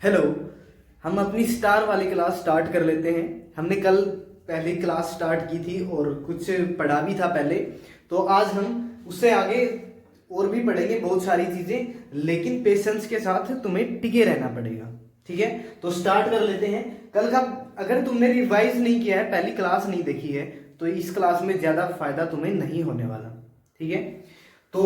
Hello. हम अपनी star वाली क्लास स्टार्ट कर लेते हैं। हमने कल पहली क्लास स्टार्ट की थी और कुछ पढ़ा भी था पहले, तो आज हम उससे आगे और भी पढ़ेंगे बहुत सारी चीज़ें, लेकिन पेशेंस के साथ तुम्हें टिके रहना पड़ेगा। ठीक है, तो स्टार्ट कर लेते हैं। कल का अगर तुमने रिवाइज नहीं किया है, पहली क्लास नहीं देखी है, तो इस क्लास में ज़्यादा फायदा तुम्हें नहीं होने वाला। ठीक है, तो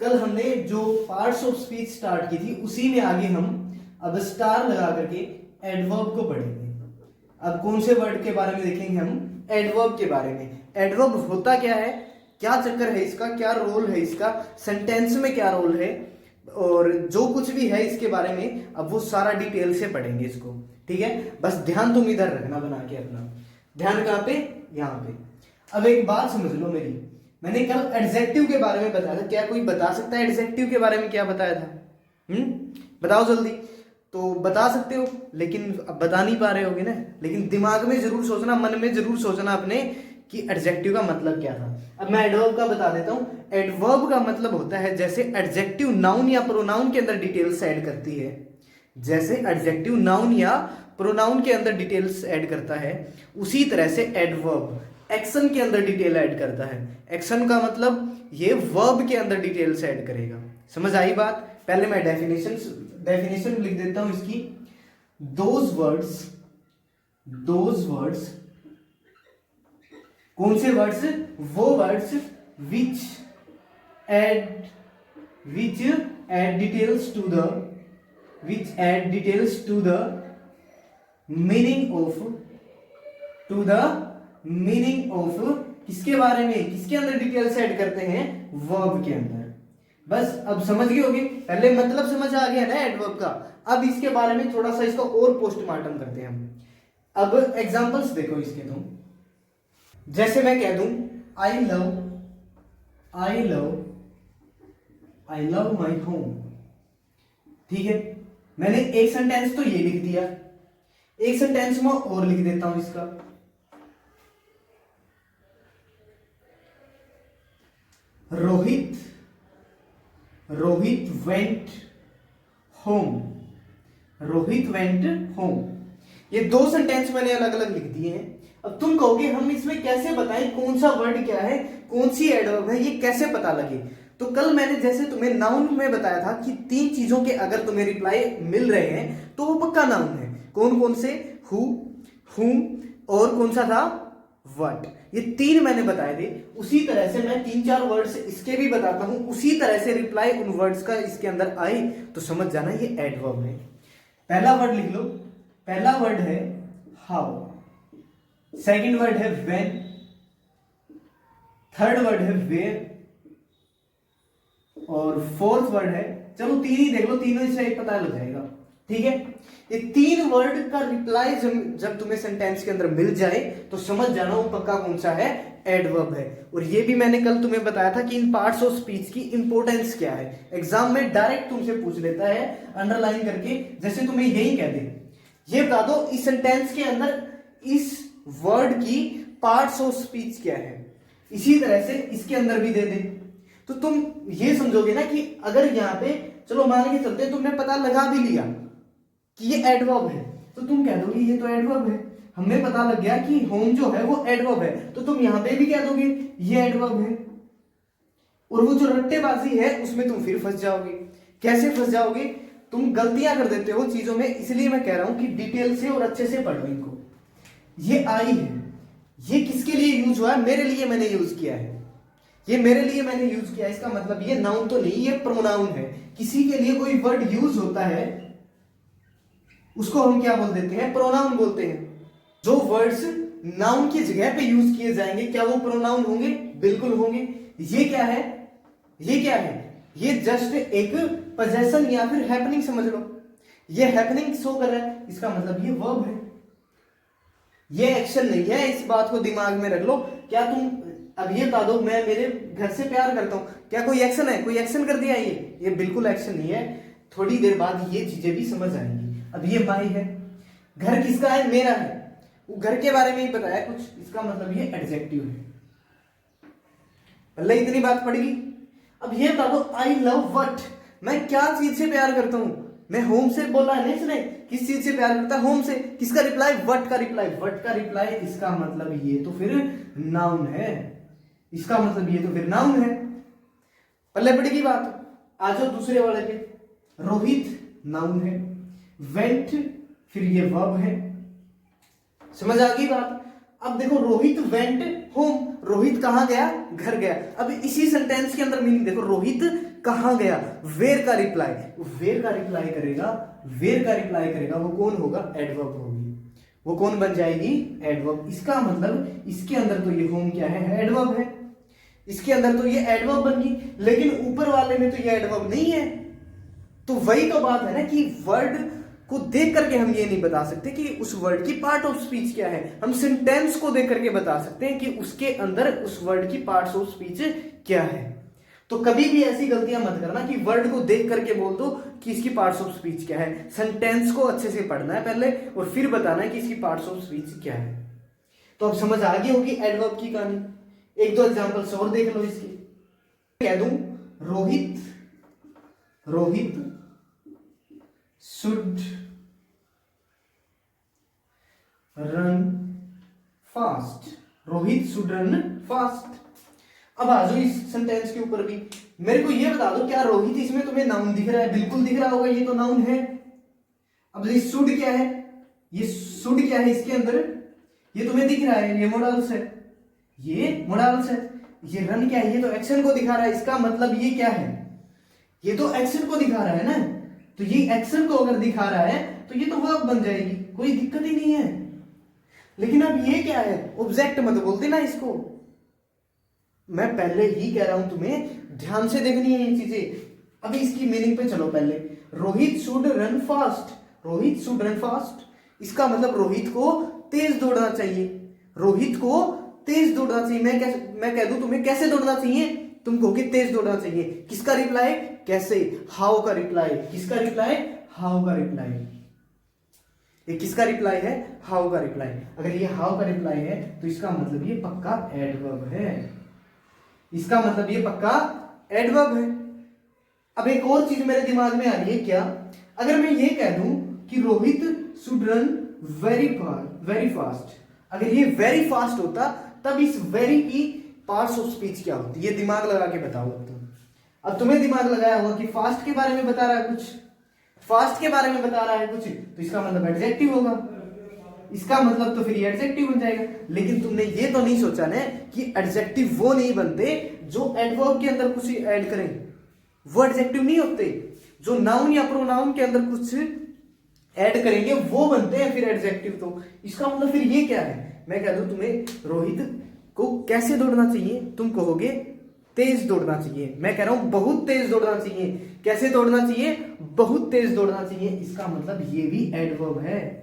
कल हमने जो पार्ट्स ऑफ स्पीच स्टार्ट की थी उसी में आगे हम अब स्टार लगा करके एडवर्ब को पढ़ेंगे। अब कौन से वर्ड के बारे में देखेंगे हम? एडवर्ब के बारे में। एडवर्ब होता क्या है, क्या चक्कर है इसका, क्या रोल है इसका, सेंटेंस में क्या रोल है, और जो कुछ भी है इसके बारे में अब वो सारा डिटेल से पढ़ेंगे इसको। ठीक है, बस ध्यान तुम इधर रखना बना के अपना। ध्यान कहाँ पे? यहाँ पे। अब एक बात समझ लो मेरी, मैंने कल एडजेक्टिव के बारे में बताया था। क्या कोई बता सकता है एडजेक्टिव के बारे में क्या बताया था? बताओ जल्दी। तो बता सकते हो, लेकिन अब बता नहीं पा रहे होगे ना। लेकिन दिमाग में जरूर सोचना, मन में जरूर सोचना अपने कि एडजेक्टिव का मतलब क्या था। अब मैं एडवर्ब का बता देता हूं। एडवर्ब का मतलब होता है जैसे एडजेक्टिव नाउन या प्रोनाउन के अंदर डिटेल्स ऐड करती है, जैसे एडजेक्टिव नाउन या प्रोनाउन के अंदर डिटेल्स ऐड करता है, उसी तरह से एडवर्ब एक्शन के अंदर डिटेल ऐड करता है। एक्शन का मतलब ये वर्ब के अंदर डिटेल्स ऐड करेगा। समझ आई बात? पहले मैं डेफिनेशन लिख देता हूं इसकी। दोज वर्ड्स कौन से वर्ड्स? वो words which add details to the meaning of किसके बारे में, किसके अंदर डिटेल्स ऐड करते हैं? वर्ब के अंदर। बस अब समझ गए होगे, पहले मतलब समझ आ गया ना एडवर्ब का। अब इसके बारे में थोड़ा सा इसका और पोस्टमार्टम करते हैं हम। अब एग्जांपल्स देखो इसके तुम। जैसे मैं कह दूं आई लव माई होम। ठीक है, मैंने एक सेंटेंस तो ये लिख दिया, एक सेंटेंस में और लिख देता हूं इसका। Rohit went home. ये दो सेंटेंस मैंने अलग अलग लिख दिए हैं। अब तुम कहोगे हम इसमें कैसे बताएं कौन सा वर्ड क्या है, कौन सी एडवर्ब है, ये कैसे पता लगे? तो कल मैंने जैसे तुम्हें नाउन में बताया था कि तीन चीजों के अगर तुम्हें रिप्लाई मिल रहे हैं तो वो पक्का नाउन है। कौन कौन से? हु, हुम, और कौन सा था? व्हाट। ये तीन मैंने बताए थे। उसी तरह से मैं तीन चार वर्ड्स इसके भी बताता हूं, उसी तरह से रिप्लाई उन वर्ड्स का इसके अंदर आए तो समझ जाना ये एडवर्ब है। पहला वर्ड लिख लो। पहला वर्ड है हाउ, सेकंड वर्ड है व्हेन, थर्ड वर्ड है वेयर, और फोर्थ वर्ड है, चलो तीन ही देख लो, तीनों से पता लग जाएगा। ठीक है, ये तीन वर्ड का रिप्लाई जब तुम्हें सेंटेंस के अंदर मिल जाए तो समझ जाना वो पक्का कौन सा है? एडवर्ब है। और ये भी मैंने कल तुम्हें बताया था कि इन पार्ट्स ऑफ स्पीच की इंपॉर्टेंस क्या है। एग्जाम में डायरेक्ट तुमसे पूछ लेता है अंडरलाइन करके, जैसे तुम्हें यही कह दे ये बता दो इस सेंटेंस के अंदर इस वर्ड की पार्ट्स ऑफ स्पीच क्या है, इसी तरह से इसके अंदर भी दे दे, तो तुम ये समझोगे ना कि अगर यहाँ पे चलो मान के चलते तुमने पता लगा भी लिया कि ये एडवर्ब है, तो तुम कह दोगे ये तो एडवर्ब है। हमें पता लग गया कि होम जो है वो एडवर्ब है, तो तुम यहां पे भी कह दोगे ये एडवर्ब है। और वो जो रट्टेबाजी है उसमें तुम फिर फंस जाओगे। कैसे फंस जाओगे? तुम गलतियां कर देते हो चीजों में, इसलिए मैं कह रहा हूं कि डिटेल से और अच्छे से पढ़ो इनको। ये आई है, ये किसके लिए यूज हुआ है? मेरे लिए मैंने यूज किया है। ये मेरे लिए मैंने यूज किया है, इसका मतलब ये नाउन तो नहीं, ये प्रोनाउन है। किसी के लिए कोई वर्ड यूज होता है उसको हम क्या बोल देते हैं? प्रोनाउन बोलते हैं। जो वर्ड्स नाउन की जगह पे यूज किए जाएंगे क्या वो प्रोनाउन होंगे? बिल्कुल होंगे। ये क्या है? ये जस्ट एक पोजेशन या फिर हैपनिंग समझ लो। ये हैपनिंग शो कर रहा है, इसका मतलब ये वर्ब है, ये एक्शन नहीं है। इस बात को दिमाग में रख लो। क्या तुम अब ये बता दो मैं मेरे घर से प्यार करता हूं, क्या कोई एक्शन है? कोई एक्शन कर दिया? ये बिल्कुल एक्शन नहीं है। थोड़ी देर बाद ये चीजें भी समझ आएंगी। अब ये माई है, घर किसका है? मेरा है। वो घर के बारे में ही बताया कुछ, इसका मतलब ये एडजेक्टिव है। पहले इतनी बात पड़ेगी। अब ये बता दो आई लव व्हाट, मैं क्या चीज से प्यार करता हूं? मैं होम से बोला है ना इसने, किस चीज से प्यार करता है? होम से। किसका रिप्लाई? व्हाट का रिप्लाई। व्हाट का रिप्लाई, इसका मतलब ये तो फिर नाउन है, इसका मतलब ये तो फिर नाउन है। पल्ले पड़ेगी बात। आ जाओ दूसरे वाले पे। रोहित नाउन है, वेंट फिर ये वर्ब है। समझ आ गई बात? अब देखो रोहित वेंट होम, रोहित कहां गया? घर गया। अब इसी सेंटेंस के अंदर मीनिंग देखो, रोहित कहां गया? वेयर का रिप्लाई, वेयर का रिप्लाई करेगा, वेयर का रिप्लाई करेगा, वो कौन होगा? एडवर्ब होगी। वो कौन बन जाएगी? एडवर्ब। इसका मतलब इसके अंदर तो ये होम क्या है? एडवर्ब है। इसके अंदर तो ये एडवर्ब बन गई, लेकिन ऊपर वाले में तो ये एडवर्ब नहीं है। तो वही तो बात है ना कि वर्ड को देख करके हम ये नहीं बता सकते कि उस वर्ड की पार्ट ऑफ स्पीच क्या है। हम सेंटेंस को देख करके बता सकते हैं कि उसके अंदर उस वर्ड की पार्ट्स ऑफ स्पीच क्या है। तो कभी भी ऐसी गलतियां मत करना कि वर्ड को देख करके बोल दो कि इसकी पार्ट्स ऑफ स्पीच क्या है। सेंटेंस को अच्छे से पढ़ना है पहले और फिर बताना है कि इसकी पार्ट्स ऑफ स्पीच क्या है। तो अब समझ आ गई होगी एडवर्ब की कहानी। एक दो एग्जांपल्स और देख लो इसकी। कह दूं Rohit, Rohit should run fast, Rohit should run fast. अब आ जाओ इस सेंटेंस के ऊपर भी। मेरे को ये बता दो, क्या रोहित इसमें तुम्हें नाउन दिख रहा है? बिल्कुल दिख रहा होगा, ये तो नाउन है। अब ये शुड क्या है? ये शुड क्या है इसके अंदर? ये तुम्हें दिख रहा है, ये मोडाल्स है, ये मोडाल्स है। ये रन क्या है? ये तो एक्शन को दिखा रहा है। इसका मतलब ये क्या है? ये तो एक्शन को दिखा रहा है ना। तो ये एक्शन को अगर दिखा रहा है तो ये तो वर्ब बन जाएगी, कोई दिक्कत ही नहीं है। लेकिन अब ये क्या है? ऑब्जेक्ट मत बोलते ना इसको। मैं पहले ही कह रहा हूं तुम्हें ध्यान से देखनी है ये चीजें। अभी इसकी मीनिंग पे चलो पहले। Rohit should run fast, Rohit should run fast, इसका मतलब रोहित को तेज दौड़ना चाहिए। रोहित को तेज दौड़ना चाहिए। मैं कह दूं तुम्हें कैसे दौड़ना चाहिए? तुम कहोगे तेज दौड़ना चाहिए। किसका रिप्लाई? कैसे? हाउ का रिप्लाई। किसका रिप्लाई? हाउ का रिप्लाई। ये किसका रिप्लाई है? हाउ का रिप्लाई। अगर ये हाउ का रिप्लाई है तो इसका मतलब ये पक्का एडवर्ब है। इसका मतलब ये पक्का एडवर्ब है। अब एक और चीज मेरे दिमाग में आ रही है, क्या अगर मैं ये कह दूं कि Rohit should run very fast, अगर ये वेरी फास्ट होता तब इस वेरी की पार्ट्स ऑफ स्पीच क्या होती? ये दिमाग लगा के बताओ तुम। अब तुम्हें दिमाग लगाया होगा कि फास्ट के बारे में बता रहा है कुछ, फास्ट के बारे में बता रहा है कुछ, तो इसका मतलब एडजेक्टिव होगा। इसका मतलब तो फिर ये एडजेक्टिव बन जाएगा। लेकिन तुमने ये तो नहीं सोचा ना कि एडजेक्टिव वो नहीं बनते जो एडवर्ब के अंदर कुछ ऐड करें। वो एडजेक्टिव नहीं होते। जो नाउन या प्रोनाउन के अंदर कुछ ऐड करेंगे वो बनते हैं फिर एडजेक्टिव। तो इसका मतलब फिर ये क्या है? मैं कह दूं तुम्हें रोहित को कैसे दौड़ना चाहिए, तुम कहोगे तेज दौड़ना चाहिए। मैं कह रहा हूं बहुत तेज दौड़ना चाहिए। कैसे दौड़ना चाहिए? बहुत तेज दौड़ना चाहिए। इसका मतलब ये भी एडवर्ब है।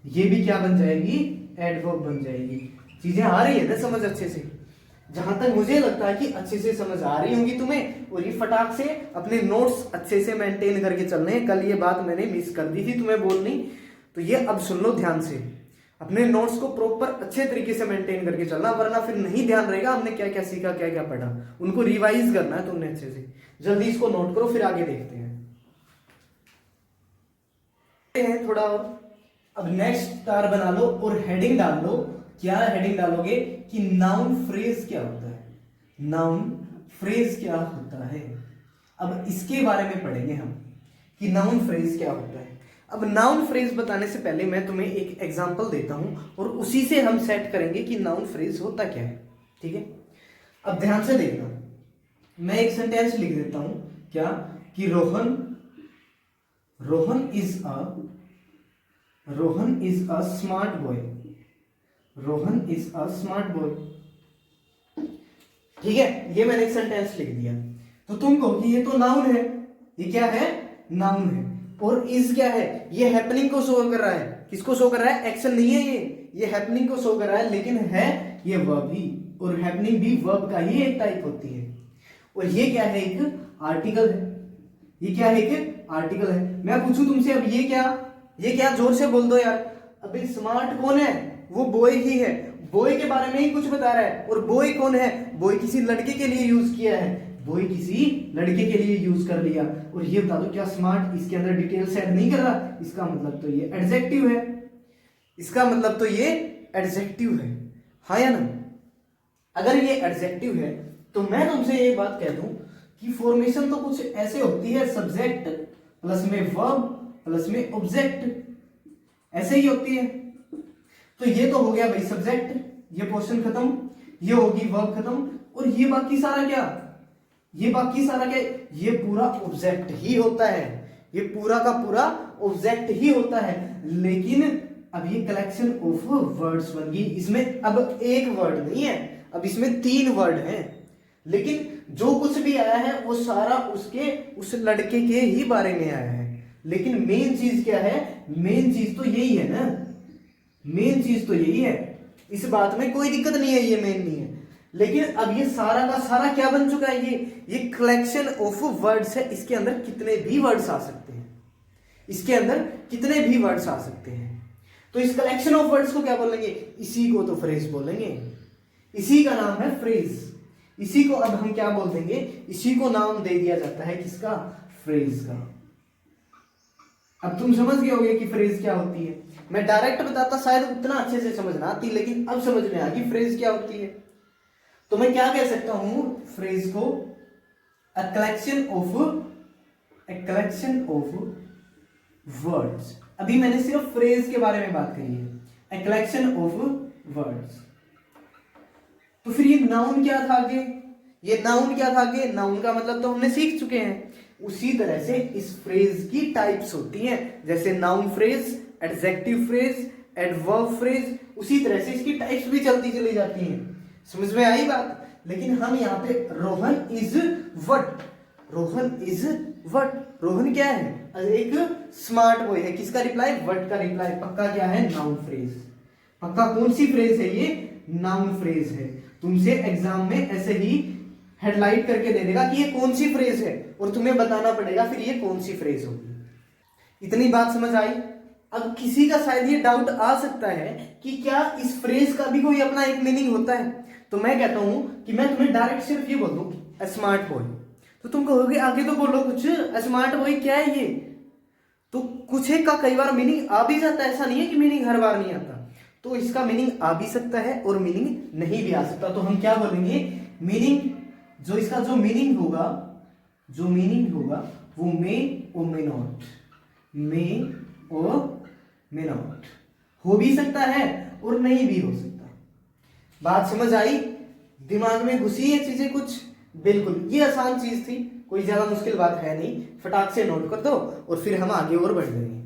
ये भी क्या बन जाएगी? एडवर्ब बन जाएगी। चीजें आ रही है ना समझ अच्छे से? जहां तक मुझे लगता है कि अच्छे से समझ आ रही होंगी तुम्हें। और ये फटाक से अपने नोट्स अच्छे से मेंटेन करके चलने हैं। कल ये बात मैंने मिस कर दी थी तुम्हें बोलनी, तो ये अब सुन लो ध्यान से। अपने नोट्स को प्रॉपर अच्छे तरीके से मेंटेन करके चलना, वरना फिर नहीं ध्यान रहेगा हमने क्या क्या सीखा, क्या क्या पढ़ा। उनको रिवाइज करना है तुमने अच्छे से। जल्दी इसको नोट करो, फिर आगे देखते हैं थोड़ा और। अब नेक्स्ट स्टार बना लो और हेडिंग डाल लो। क्या हेडिंग डालोगे? कि नाउन फ्रेज क्या होता है। नाउन फ्रेज क्या होता है। अब इसके बारे में पढ़ेंगे हम कि नाउन फ्रेज क्या होता है। अब नाउन फ्रेज बताने से पहले मैं तुम्हें एक एग्जांपल देता हूं और उसी से हम सेट करेंगे कि नाउन फ्रेज होता क्या है। ठीक है? अब ध्यान से देखना। मैं एक सेंटेंस लिख देता हूं, क्या कि Rohan is a smart boy. Rohan is a smart boy. ठीक है? ये मैंने एक सेंटेंस लिख दिया। तो तुम कहो कि ये तो नाउन है। ये क्या है? नाउन है। और इज क्या है? ये हैपनिंग को शो कर रहा है। किसको शो कर रहा है? एक्शन नहीं है ये हैपनिंग को शो कर रहा है, लेकिन है ये वर्ब ही। और हैपनिंग भी वर्ब का ही एक टाइप होती है। और ये क्या है? एक आर्टिकल है। ये क्या है? एक आर्टिकल है। मैं पूछूं तुमसे अब ये क्या? जोर से बोल दो यार। अभी स्मार्ट कौन है? वो बॉय ही है। बॉय के बारे में ही कुछ बता रहा है। और बॉय कौन है? बॉय किसी लड़के के लिए यूज किया है। वही किसी लड़के के लिए यूज कर लिया। और ये बता दो क्या स्मार्ट इसके अंदर डिटेल्स ऐड नहीं कर रहा? इसका मतलब तो ये एडजेक्टिव है, इसका मतलब तो ये एडजेक्टिव है, हाँ या ना? अगर ये एडजेक्टिव है तो मैं तुमसे ये बात कह दूं कि फॉर्मेशन तो कुछ ऐसे होती है, सब्जेक्ट प्लस में वर्ब प्लस में ऑब्जेक्ट, ऐसे ही होती है। तो ये तो हो गया भाई सब्जेक्ट, ये पोर्शन खत्म, ये होगी वर्ब खत्म, और ये बाकी सारा क्या, ये बाकी सारा क्या, ये पूरा ऑब्जेक्ट ही होता है, ये पूरा का पूरा ऑब्जेक्ट ही होता है। लेकिन अब ये कलेक्शन ऑफ वर्ड्स बन गई, इसमें अब एक वर्ड नहीं है, अब इसमें 3 वर्ड हैं। लेकिन जो कुछ भी आया है वो सारा उसके उस लड़के के ही बारे में आया है। लेकिन मेन चीज क्या है? मेन चीज तो यही है ना, मेन चीज तो यही है, इस बात में कोई दिक्कत नहीं है, ये मेन नहीं है। लेकिन अब ये सारा का सारा क्या बन चुका है? ये कलेक्शन ऑफ वर्ड्स है, इसके अंदर कितने भी वर्ड्स आ सकते हैं, इसके अंदर कितने भी वर्ड्स आ सकते हैं। तो इस कलेक्शन ऑफ वर्ड्स को क्या बोलेंगे? इसी को तो फ्रेज बोलेंगे, इसी का नाम है फ्रेज। इसी को अब हम क्या बोल देंगे? इसी को नाम दे दिया जाता है किसका? फ्रेज का। अब तुम समझ गए होगे कि फ्रेज क्या होती है। मैं डायरेक्ट बताता शायद उतना अच्छे से समझ ना आती, लेकिन अब समझ में आ गई फ्रेज क्या होती है। तो मैं क्या कह सकता हूं फ्रेज को? A collection of words. अभी मैंने सिर्फ फ्रेज के बारे में बात करी है, अ कलेक्शन ऑफ वर्ड्स। तो फिर ये नाउन क्या था आगे? ये नाउन क्या था आगे? नाउन का मतलब तो हमने सीख चुके हैं। उसी तरह से इस फ्रेज की टाइप्स होती हैं, जैसे noun phrase, adjective phrase, adverb phrase, उसी तरह से इसकी टाइप्स भी चलती चली जाती हैं। समझ में आई बात? लेकिन हम यहाँ पे Rohan is what, Rohan is what, Rohan क्या है? एक स्मार्ट बॉय है। किसका रिप्लाई? व्हाट का रिप्लाई। पक्का क्या है? Noun phrase. पक्का कौन सी फ्रेज है? ये नाउन फ्रेज है। तुमसे एग्जाम में ऐसे ही हेडलाइट करके दे देगा कि ये कौन सी फ्रेज है, और तुम्हें बताना पड़ेगा फिर ये कौन सी फ्रेज होगी। इतनी बात समझ आई? अब किसी का शायद ये डाउट आ सकता है कि क्या इस फ्रेज का भी कोई अपना एक मीनिंग होता है? तो मैं कहता हूं कि मैं तुम्हें डायरेक्ट सिर्फ ये बोल दूं स्मार्ट बॉय, तो तुम कहोगे आगे तो बोलो कुछ, स्मार्ट बॉय क्या है ये? तो कुछ एक का कई बार मीनिंग आ भी जाता है, ऐसा नहीं है कि मीनिंग हर बार नहीं आता। तो इसका मीनिंग आ भी सकता है और मीनिंग नहीं भी आ सकता। तो हम क्या बोलेंगे? मीनिंग, जो इसका जो मीनिंग होगा, जो मीनिंग होगा वो मे और मे नॉट, मे और मे नॉट हो भी सकता है और नहीं भी हो सकता। बात समझ आई? दिमाग में घुसी ये चीजें कुछ? बिल्कुल, ये आसान चीज थी, कोई ज्यादा मुश्किल बात है नहीं। फटाक से नोट कर दो और फिर हम आगे और बढ़ जाएंगे।